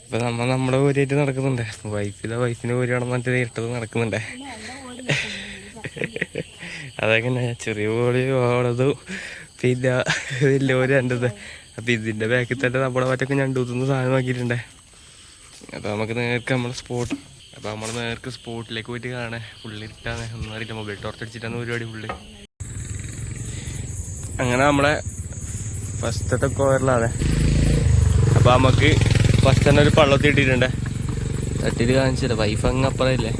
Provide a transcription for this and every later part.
ഇപ്പൊ നമ്മുടെ ഊരായിട്ട് നടക്കുന്നുണ്ട്. വൈഫിന് ഊരാണെന്ന് പറഞ്ഞിട്ട് ഇട്ടത് നടക്കുന്നുണ്ട്. അതെങ്ങനെ ചെറിയ കോഴി ഓടതും പിന്നെ വലിയ ഊര് രണ്ടത്. അപ്പൊ ഇതിന്റെ ബാക്കിൽ തന്നെ നമ്മളെ മറ്റൊക്കെ ഞണ്ടൂത്തുന്ന സാധനം ആക്കിയിട്ടുണ്ടേ. അപ്പൊ നമുക്ക് നേർക്ക് നമ്മളെ സ്പോട്ട്, അപ്പൊ നമ്മള് നേർക്ക് സ്പോട്ടിലേക്ക് പോയിട്ട് കാണാൻ. ഫുള്ള് ഇട്ടാണ് ഒന്നും അറിയില്ല, മൊബൈൽ ടോർച്ച് അടിച്ചിട്ടാണ് പരിപാടി ഫുള്ള്. അങ്ങനെ നമ്മളെ ഫസ്റ്റത്തെ കോയറിലാണ്. അപ്പൊ നമുക്ക് ഫസ്റ്റ് തന്നെ ഒരു പള്ളത്തി ഇട്ടിട്ടുണ്ട്. തട്ടിട്ട് കാണിച്ചില്ല, വൈഫ് അങ്ങ് അപ്പുറമില്ലേ.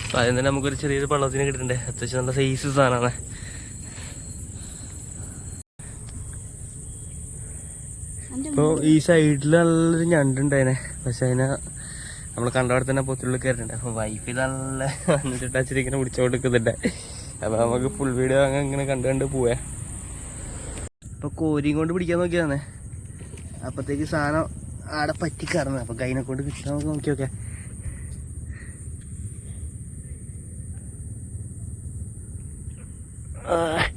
അപ്പൊ അതിന് തന്നെ നമുക്കൊരു ചെറിയൊരു പള്ളത്തിന് കിട്ടിയിട്ടുണ്ട്. അത്യാവശ്യം നല്ല സൈസ് സാധനമാണ്. ഇപ്പോൾ ഈ സൈഡിൽ നല്ലൊരു ഞണ്ടുണ്ടായിനെ, പക്ഷെ അതിനെ നമ്മൾ കണ്ടവിടെ തന്നെ പൊത്തിനുള്ളിൽ കയറിയിട്ടുണ്ട്. അപ്പോൾ വൈഫ് നല്ല വന്നിട്ട് ഇങ്ങനെ പിടിച്ചോണ്ട് നിൽക്കുന്നുണ്ട്. അപ്പോൾ നമുക്ക് ഫുൾ വീഡിയോ അങ്ങനെ കണ്ട് പോവേ. അപ്പോൾ കോരിയും കൊണ്ട് പിടിക്കാൻ നോക്കിയതാണേ, അപ്പോഴത്തേക്ക് സാധനം ആടെ പറ്റിക്കറന്ന്. അപ്പോൾ കൈനെ കൊണ്ട് കിട്ടാൻ നമുക്ക് നോക്കിയൊക്കെ.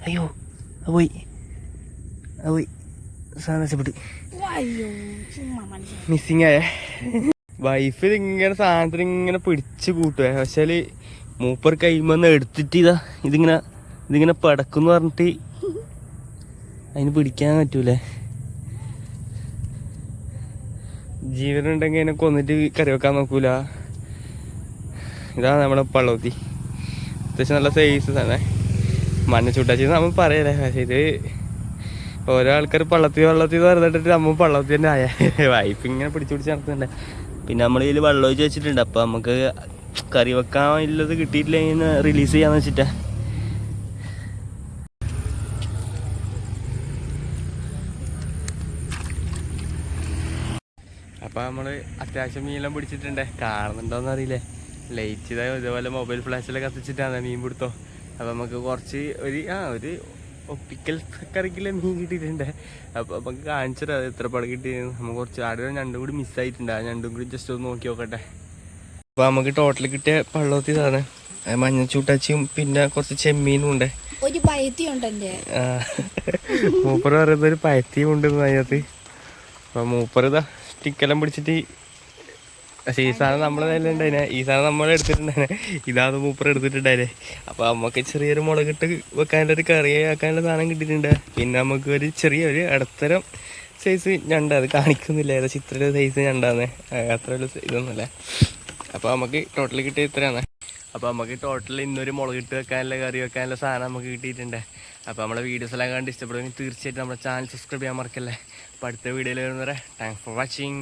അയ്യോ പോയി സാധനം നഷ്ടപ്പെട്ടു, മിസ്സിങ് ആയേ. വൈഫ് ഇങ്ങനെ സാധനത്തിന് ഇങ്ങനെ പിടിച്ച് കൂട്ടുവേ, പക്ഷേ മൂപ്പർ കൈമന്ന് എടുത്തിട്ട് ഇതിങ്ങനെ പടക്കുന്ന് പറഞ്ഞിട്ട് അതിന് പിടിക്കാൻ പറ്റൂലേ. ജീവനുണ്ടെങ്കിൽ അതിനെ കൊന്നിട്ട് കറി വെക്കാൻ നോക്കൂല. ഇതാണ് നമ്മുടെ പള്ളവത്തി. അത്യാവശ്യം നല്ല സൈസ് തന്നെ. മഞ്ഞ ചൂട്ടാച്ചി നമ്മൾ പറയല്ലേ, പക്ഷെ ഇത് ഓരോ ആൾക്കാർ പള്ളത്തി പറഞ്ഞിട്ട് നമ്മൾ പള്ളത്തി തന്നെ ആയ. വൈഫ് ഇങ്ങനെ പിടിച്ച് നടത്തുന്നുണ്ട്. പിന്നെ നമ്മൾ ഇതിൽ വെള്ളം ഒഴിച്ച് വെച്ചിട്ടുണ്ട്. അപ്പം നമുക്ക് കറി വെക്കാൻ ഉള്ളത് കിട്ടിയിട്ടില്ലെങ്കിൽ റിലീസ് ചെയ്യാന്ന് വെച്ചിട്ടാ. അപ്പം നമ്മൾ അത്യാവശ്യം മീനെല്ലാം പിടിച്ചിട്ടുണ്ട്. കാണുന്നുണ്ടോയെന്ന് അറിയില്ലേ, ലൈറ്റ് ഇതേപോലെ മൊബൈൽ ഫ്ലാഷിലൊക്കെ കത്തിച്ചിട്ടാണ് മീൻ പിടുത്തോ. അപ്പം നമുക്ക് കുറച്ച് ഒരു ഒപ്പിക്കൽ കറിക്കുള്ള മീൻ കിട്ടിയിട്ടുണ്ട്. അപ്പോൾ നമുക്ക് കാണിച്ചിട്ട് അത് എത്ര പടം കിട്ടിയിരുന്നു. നമുക്ക് കുറച്ച് ആടെ ഞണ്ടും കൂടി മിസ്സായിട്ടുണ്ട്. ആ ഞണ്ടും കൂടി ജസ്റ്റ് ഒന്ന് നോക്കി നോക്കട്ടെ. അപ്പോൾ നമുക്ക് ടോട്ടൽ കിട്ടിയ പള്ളവത്തി ഇതാണ്. മഞ്ഞച്ചൂട്ടാച്ചിയും പിന്നെ കുറച്ച് ചെമ്മീനും ഉണ്ട്. ഒരു പയത്തിയുണ്ട്. മൂപ്പർ പറയുന്നത് ഒരു പയത്തിയും ഉണ്ട് അതിനകത്ത്. അപ്പോൾ മൂപ്പർ ഇതാ സ്റ്റിക്കെല്ലാം പിടിച്ചിട്ട്, പക്ഷേ ഈ സാധനം നമ്മളെ തന്നെ ഉണ്ടായിനെ, ഈ സാധനം നമ്മളെ എടുത്തിട്ടുണ്ടായിനെ, ഇതാണ് മൂപ്പർ എടുത്തിട്ടുണ്ടായിനെ. അപ്പോൾ നമുക്ക് ചെറിയൊരു മുളകിട്ട് വെക്കാനുള്ള ഒരു കറി ആക്കാനുള്ള സാധനം കിട്ടിയിട്ടുണ്ട്. പിന്നെ നമുക്ക് ഒരു ചെറിയൊരു ഇടത്തരം സൈസ് ഞണ്ട്, അത് കാണിക്കുന്നില്ല, ഏകദേശം ഇത്രയൊരു സൈസ് ഞണ്ടാന്ന്, അത്ര ഒരു ഇതൊന്നുമല്ല. അപ്പോൾ നമുക്ക് ടോട്ടൽ കിട്ടിയ ഇത്രയാണ്. അപ്പോൾ നമുക്ക് ടോട്ടൽ ഇന്നൊരു മുളകിട്ട് വെക്കാനുള്ള കറി വെക്കാനുള്ള സാധനം നമുക്ക് കിട്ടിയിട്ടുണ്ട്. അപ്പോൾ നമ്മളെ വീഡിയോസ് എല്ലാം കണ്ട് ഇഷ്ടപ്പെടുമെങ്കിൽ തീർച്ചയായിട്ടും നമ്മുടെ ചാനൽ സബ്സ്ക്രൈബ് ചെയ്യാൻ മറക്കല്ലേ. അപ്പോൾ അടുത്ത വീഡിയോയിൽ വരുന്നവരെ താങ്ക്സ് ഫോർ വാച്ചിങ്.